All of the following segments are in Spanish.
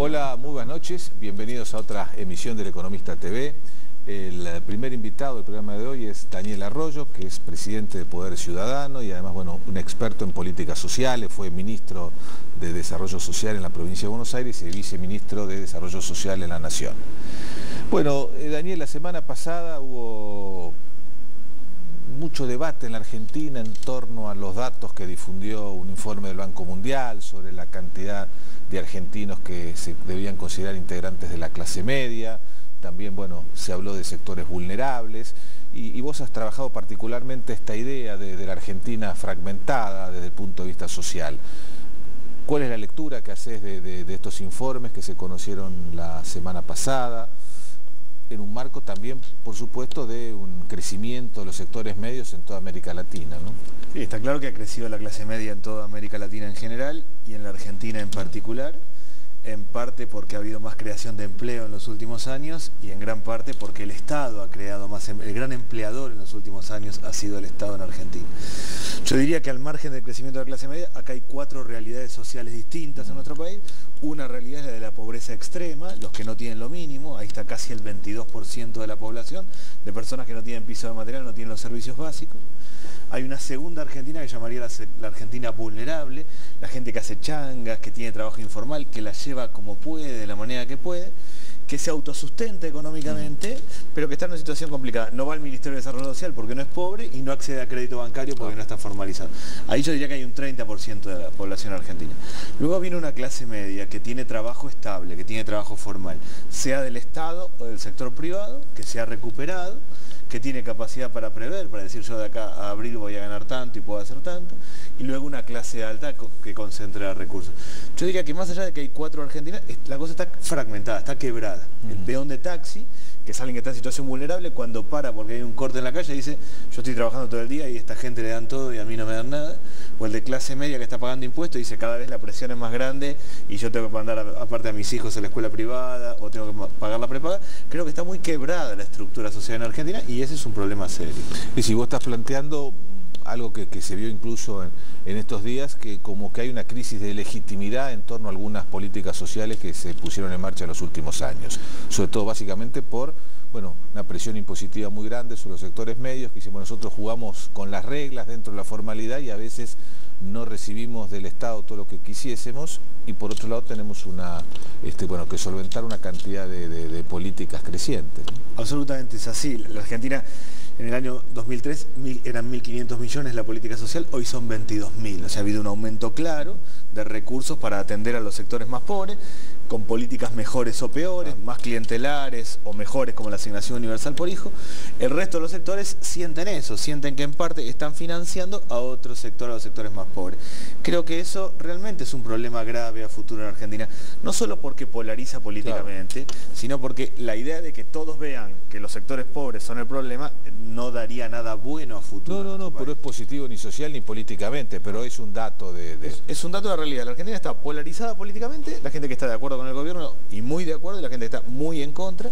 Hola, muy buenas noches, bienvenidos a otra emisión del Economista TV. El primer invitado del programa de hoy es Daniel Arroyo, que es presidente de Poder Ciudadano y además, bueno, un experto en políticas sociales, fue ministro de Desarrollo Social en la provincia de Buenos Aires y viceministro de Desarrollo Social en la Nación. Bueno, Daniel, la semana pasada hubo mucho debate en la Argentina en torno a los datos que difundió un informe del Banco Mundial sobre la cantidad de argentinos que se debían considerar integrantes de la clase media. También, bueno, se habló de sectores vulnerables y vos has trabajado particularmente esta idea de la Argentina fragmentada desde el punto de vista social. ¿Cuál es la lectura que haces de estos informes que se conocieron la semana pasada? En un marco también, por supuesto, de un crecimiento de los sectores medios en toda América Latina, ¿no? Sí, está claro que ha crecido la clase media en toda América Latina en general y en la Argentina en particular, en parte porque ha habido más creación de empleo en los últimos años y en gran parte porque el Estado ha creado más, el gran empleador en los últimos años ha sido el Estado en Argentina. Yo diría que al margen del crecimiento de la clase media, acá hay cuatro realidades sociales distintas en nuestro país. Una realidad es la de la pobreza extrema, los que no tienen lo mínimo, ahí está casi el 22% de la población, de personas que no tienen piso de material, no tienen los servicios básicos. Hay una segunda Argentina que llamaría la Argentina vulnerable, la gente que hace changas, que tiene trabajo informal, que la lleva como puede, de la manera que puede, que se autosustenta económicamente, pero que está en una situación complicada. No va al Ministerio de Desarrollo Social porque no es pobre y no accede a crédito bancario porque no está formalizado. Ahí yo diría que hay un 30% de la población argentina. Luego viene una clase media que tiene trabajo estable, que tiene trabajo formal, sea del Estado o del sector privado, que se ha recuperado, que tiene capacidad para prever, para decir yo de acá a abril voy a ganar tanto y puedo hacer tanto, y luego una clase alta que concentra recursos. Yo diría que más allá de que hay cuatro Argentinas, la cosa está fragmentada, está quebrada. El peón de taxi, que es alguien que está en situación vulnerable, cuando para porque hay un corte en la calle dice yo estoy trabajando todo el día y esta gente le dan todo y a mí no me dan nada. O el de clase media que está pagando impuestos y dice cada vez la presión es más grande y yo tengo que mandar aparte a mis hijos a la escuela privada o tengo que pagar la prepaga. Creo que está muy quebrada la estructura social en Argentina y ese es un problema serio. Y si vos estás planteando algo que se vio incluso en estos días, que como que hay una crisis de legitimidad en torno a algunas políticas sociales que se pusieron en marcha en los últimos años, sobre todo básicamente por, bueno, una presión impositiva muy grande sobre los sectores medios, que dicen, bueno, nosotros jugamos con las reglas dentro de la formalidad y a veces no recibimos del Estado todo lo que quisiésemos, y por otro lado tenemos que solventar una cantidad de políticas crecientes. Absolutamente es así. La Argentina en el año 2003 eran 1.500 millones la política social, hoy son 22.000. O sea, ha habido un aumento claro de recursos para atender a los sectores más pobres, con políticas mejores o peores, más clientelares o mejores como la asignación universal por hijo. El resto de los sectores sienten eso, sienten que en parte están financiando a otro sector, a los sectores más pobres. Creo que eso realmente es un problema grave a futuro en Argentina, no solo porque polariza políticamente, sino porque la idea de que todos vean que los sectores pobres son el problema no daría nada bueno a futuro. No, pero es positivo ni social ni políticamente, pero es un dato Es un dato de la realidad. La Argentina está polarizada políticamente, la gente que está de acuerdo con el gobierno y muy de acuerdo, y la gente que está muy en contra,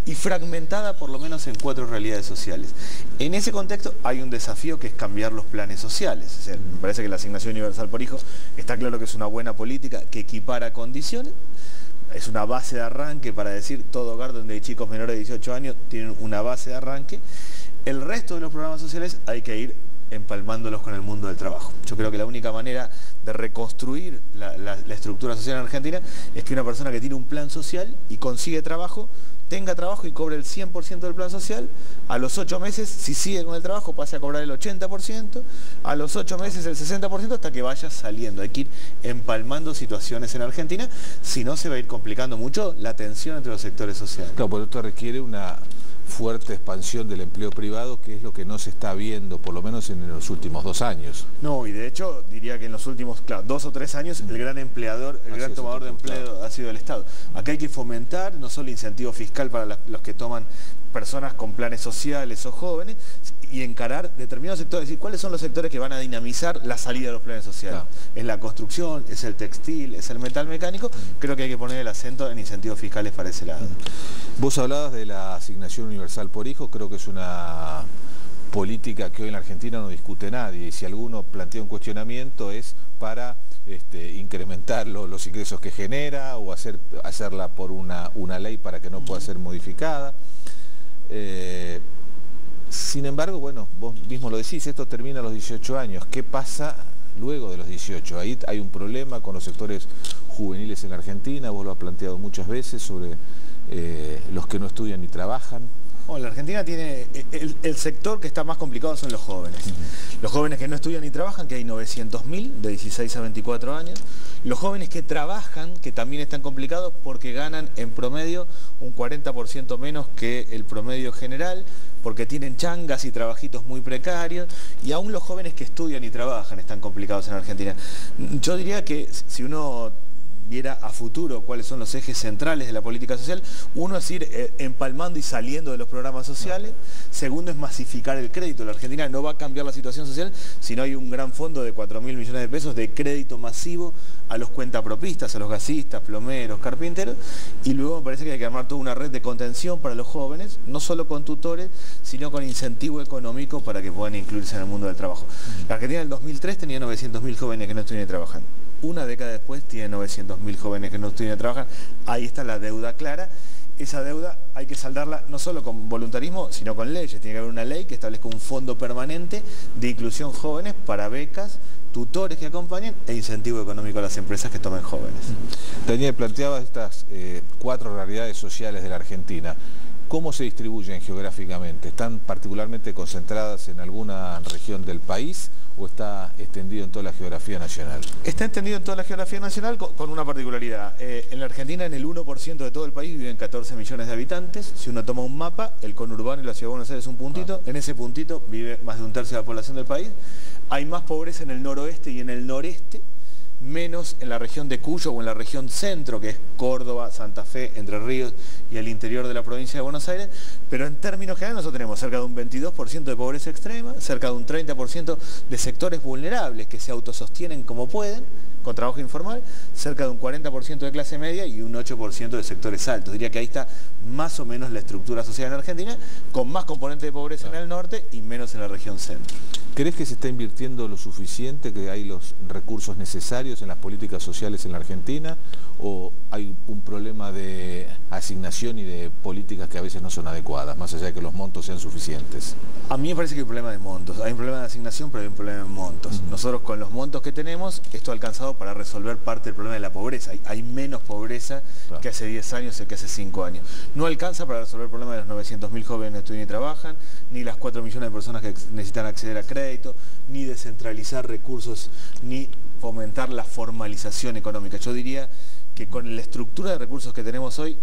y fragmentada por lo menos en cuatro realidades sociales. En ese contexto hay un desafío que es cambiar los planes sociales. O sea, me parece que la asignación universal por hijo está claro que es una buena política que equipara condiciones. Es una base de arranque para decir todo hogar donde hay chicos menores de 18 años tienen una base de arranque. El resto de los programas sociales hay que ir empalmándolos con el mundo del trabajo. Yo creo que la única manera de reconstruir la estructura social en Argentina es que una persona que tiene un plan social y consigue trabajo, tenga trabajo y cobre el 100% del plan social, a los 8 meses, si sigue con el trabajo, pase a cobrar el 80%, a los 8 meses el 60% hasta que vaya saliendo. Hay que ir empalmando situaciones en Argentina, si no se va a ir complicando mucho la tensión entre los sectores sociales. Claro, pero esto requiere fuerte expansión del empleo privado, que es lo que no se está viendo, por lo menos en los últimos 2 años. No, y de hecho diría que en los últimos 2 o 3 años el gran empleador, el gran tomador de empleo ha sido el Estado. Acá hay que fomentar no solo incentivo fiscal para los que toman personas con planes sociales o jóvenes, y encarar determinados sectores, decir cuáles son los sectores que van a dinamizar la salida de los planes sociales. Claro. Es la construcción, es el textil, es el metal mecánico. Creo que hay que poner el acento en incentivos fiscales para ese lado. Vos hablabas de la asignación universal por hijo, creo que es una política que hoy en la Argentina no discute nadie, y si alguno plantea un cuestionamiento es para incrementar los ingresos que genera o hacerla por una ley para que no pueda ser modificada. Sin embargo, bueno, vos mismo lo decís, esto termina a los 18 años. ¿Qué pasa luego de los 18? Ahí hay un problema con los sectores juveniles en la Argentina, vos lo has planteado muchas veces, sobre los que no estudian ni trabajan. Bueno, la Argentina tiene, el sector que está más complicado son los jóvenes. Los jóvenes que no estudian ni trabajan, que hay 900.000 de 16 a 24 años. Los jóvenes que trabajan, que también están complicados porque ganan en promedio un 40% menos que el promedio general, porque tienen changas y trabajitos muy precarios, y aún los jóvenes que estudian y trabajan están complicados en Argentina. Yo diría que si uno viera a futuro cuáles son los ejes centrales de la política social, uno es ir empalmando y saliendo de los programas sociales. Segundo es masificar el crédito. La Argentina no va a cambiar la situación social si no hay un gran fondo de 4.000 millones de pesos de crédito masivo a los cuentapropistas, a los gasistas, plomeros, carpinteros, y luego me parece que hay que armar toda una red de contención para los jóvenes, no solo con tutores, sino con incentivo económico para que puedan incluirse en el mundo del trabajo. La Argentina en el 2003 tenía 900.000 jóvenes que no estudian y trabajan. Una década después tiene 900.000 jóvenes que no estudian y trabajan. Ahí está la deuda clara. Esa deuda hay que saldarla no solo con voluntarismo, sino con leyes. Tiene que haber una ley que establezca un fondo permanente de inclusión jóvenes para becas, tutores que acompañen e incentivo económico a las empresas que tomen jóvenes. Daniel, planteaba estas 4 realidades sociales de la Argentina. ¿Cómo se distribuyen geográficamente? ¿Están particularmente concentradas en alguna región del país o está extendido en toda la geografía nacional? Está extendido en toda la geografía nacional con una particularidad. En la Argentina, en el 1% de todo el país viven 14 millones de habitantes. Si uno toma un mapa, el conurbano y la ciudad de Buenos Aires es un puntito. En ese puntito vive más de 1/3 de la población del país. Hay más pobreza en el noroeste y en el noreste, menos en la región de Cuyo o en la región centro, que es Córdoba, Santa Fe, Entre Ríos y el interior de la provincia de Buenos Aires, pero en términos generales nosotros tenemos cerca de un 22% de pobreza extrema, cerca de un 30% de sectores vulnerables que se autosostienen como pueden, con trabajo informal, cerca de un 40% de clase media y un 8% de sectores altos. Diría que ahí está más o menos la estructura social en Argentina, con más componente de pobreza en el norte y menos en la región centro. ¿Crees que se está invirtiendo lo suficiente, que hay los recursos necesarios en las políticas sociales en la Argentina, o hay un problema de asignación y de políticas que a veces no son adecuadas, más allá de que los montos sean suficientes? A mí me parece que hay un problema de montos. Hay un problema de asignación, pero hay un problema de montos. Nosotros con los montos que tenemos, esto ha alcanzado para resolver parte del problema de la pobreza. Hay menos pobreza que hace 10 años y que hace 5 años. No alcanza para resolver el problema de los 900.000 jóvenes que no estudian y trabajan, ni las 4 millones de personas que necesitan acceder a crédito, ni descentralizar recursos, ni fomentar la formalización económica. Yo diría que con la estructura de recursos que tenemos hoy,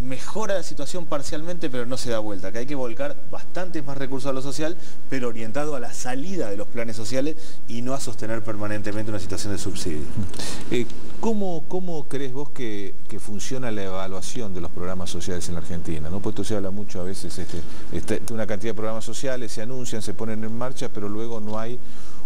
mejora la situación parcialmente, pero no se da vuelta, que hay que volcar bastantes más recursos a lo social, pero orientado a la salida de los planes sociales y no a sostener permanentemente una situación de subsidio. ¿Cómo crees vos que funciona la evaluación de los programas sociales en la Argentina? ¿No? Pues esto se habla mucho a veces, una cantidad de programas sociales se anuncian, se ponen en marcha, pero luego no hay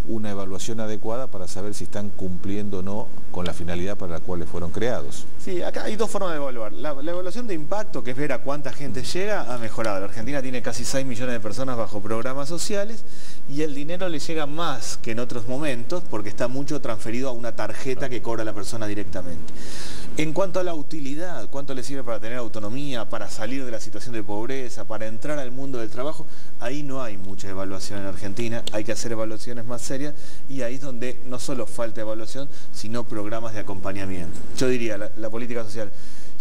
una evaluación adecuada para saber si están cumpliendo o no con la finalidad para la cual fueron creados. Sí, acá hay 2 formas de evaluar. La evaluación de impacto, que es ver a cuánta gente llega, ha mejorado. La Argentina tiene casi 6 millones de personas bajo programas sociales y el dinero le llega más que en otros momentos porque está mucho transferido a una tarjeta que cobra la persona directamente. En cuanto a la utilidad, cuánto le sirve para tener autonomía, para salir de la situación de pobreza, para entrar al mundo del trabajo, ahí no hay mucha evaluación en Argentina, hay que hacer evaluaciones más serias y ahí es donde no solo falta evaluación, sino programas de acompañamiento. Yo diría, la política social,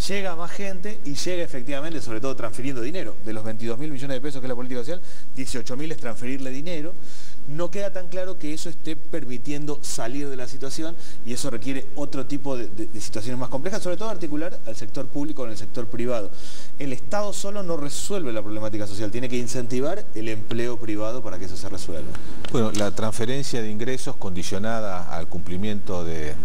llega a más gente y llega efectivamente, sobre todo transfiriendo dinero. De los 22.000 millones de pesos que es la política social, 18.000 es transferirle dinero. No queda tan claro que eso esté permitiendo salir de la situación y eso requiere otro tipo de situaciones más complejas, sobre todo articular al sector público con el sector privado. El Estado solo no resuelve la problemática social, tiene que incentivar el empleo privado para que eso se resuelva. Bueno, la transferencia de ingresos condicionada al cumplimiento de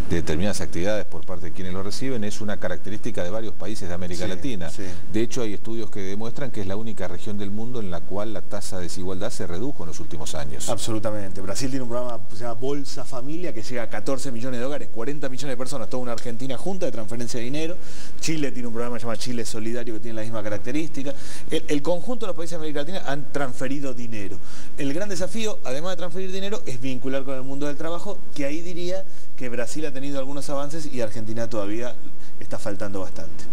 determinadas actividades por parte de quienes lo reciben es una característica de varios países de América Latina. Sí. De hecho, hay estudios que demuestran que es la única región del mundo en la cual la tasa de desigualdad se redujo en los últimos años. Absolutamente. Brasil tiene un programa que se llama Bolsa Familia, que llega a 14 millones de dólares, 40 millones de personas, toda una Argentina junta de transferencia de dinero. Chile tiene un programa que se llama Chile Solidario, que tiene la misma característica. El conjunto de los países de América Latina han transferido dinero. El gran desafío, además de transferir dinero, es vincular con el mundo del trabajo, que ahí diría que Brasil ha tenido algunos avances y Argentina todavía está faltando bastante.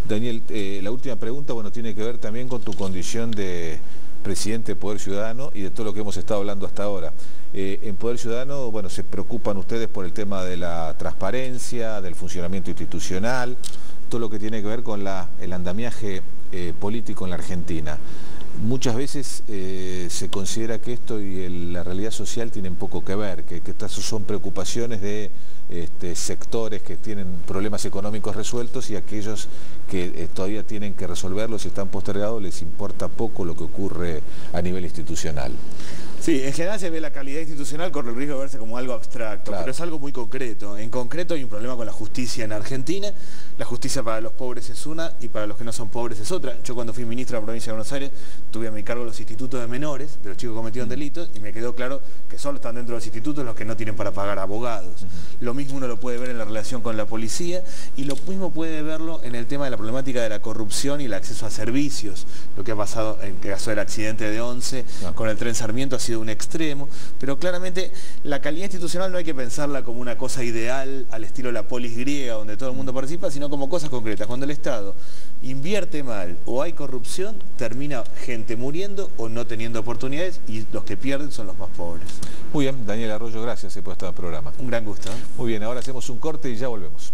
Daniel, la última pregunta, bueno, tiene que ver también con tu condición de presidente de Poder Ciudadano y de todo lo que hemos estado hablando hasta ahora. En Poder Ciudadano, bueno, se preocupan ustedes por el tema de la transparencia, del funcionamiento institucional, todo lo que tiene que ver con el andamiaje político en la Argentina. Muchas veces se considera que esto y la realidad social tienen poco que ver, que estas son preocupaciones de sectores que tienen problemas económicos resueltos y aquellos que todavía tienen que resolverlos y están postergados les importa poco lo que ocurre a nivel institucional. Sí, en general se ve la calidad institucional, corre el riesgo de verse como algo abstracto, claro, pero es algo muy concreto. En concreto hay un problema con la justicia en Argentina. La justicia para los pobres es una y para los que no son pobres es otra. Yo cuando fui ministro de la provincia de Buenos Aires tuve a mi cargo los institutos de menores, de los chicos que cometieron delitos, y me quedó claro que solo están dentro de los institutos los que no tienen para pagar abogados. Lo mismo uno lo puede ver en la relación con la policía y lo mismo puede verlo en el tema de la problemática de la corrupción y el acceso a servicios. Lo que ha pasado en el caso del accidente de Once con el tren Sarmiento ha sido un extremo, pero claramente la calidad institucional no hay que pensarla como una cosa ideal al estilo la polis griega donde todo el mundo participa, sino como cosas concretas. Cuando el Estado invierte mal o hay corrupción, termina gente muriendo o no teniendo oportunidades y los que pierden son los más pobres. Muy bien, Daniel Arroyo, gracias por este programa. Un gran gusto. Muy bien, ahora hacemos un corte y ya volvemos.